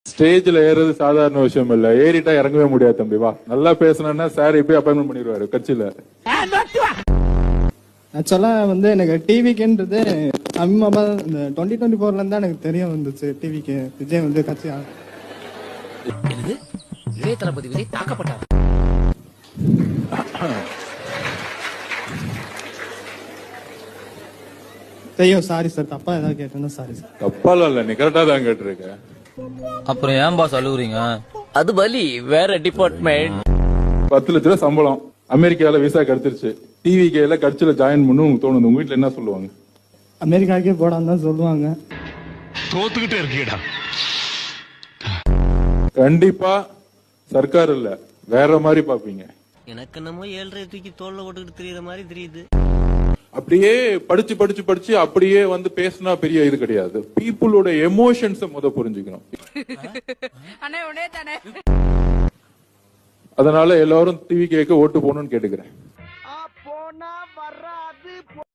ஸ்டேஜ்ல ஏறது சாதாரண விஷயம் இல்ல. ஏறிட்டா இறங்கவே முடியாது தம்பி. வா, நல்லா பேசணும்னா சார் இப்பயே அப்பாயின்மெண்ட் பண்ணிடுவாரு கட்சியில. ஆக்சுவலா எனக்கு டிவிக்குன்றது சமீபமா இந்த 2024ல இருந்தா எனக்கு தெரிய வந்துச்சு. டிவிக்கு விஜய் கட்சி இளைய தளபதி விஜய் தாக்கப்பட்டார். ஐயோ சாரி சார், தப்பா ஏதாவது கேட்டேன்னா சாரி சார். தப்பால இல்ல, நீ கரெக்டா தான் கேட்டிருக்க. அப்புறம் ஏன் பாஸ் அழுகுறீங்க? அது வலி வேற டிபார்ட்மெண்ட். 10 லட்ச ரூபாய் சம்பளம், அமெரிக்கால விசா கிடைச்சிருச்சு. டிவிகேல கட்சியில ஜாயின் பண்ணு உங்களுக்கு தோணுது, உங்க வீட்டுல என்ன சொல்லுவாங்க? அமெரிக்காக்கே போடான்னு தான் சொல்லுவாங்க. தோத்துக்கிட்டே இருக்கீடா. கண்டிப்பா சர்க்கார் இல்ல, வேற மாதிரி பாப்பீங்க. எனக்கு என்னமோ 7.5 தூக்கி தோல்ல ஓட்டுக்கிட்டு தெரியற மாதிரி தெரியுது. அப்படியே படிச்சு படிச்சு படிச்சு அப்படியே பேசினா பெரிய இது கிடையாது. பீப்புளோட எமோஷன்ஸ புரிஞ்சுக்கணும். அதனால எல்லாரும் டிவி கேட்க ஓட்டு போகணும்னு கேட்டுக்கிறேன்.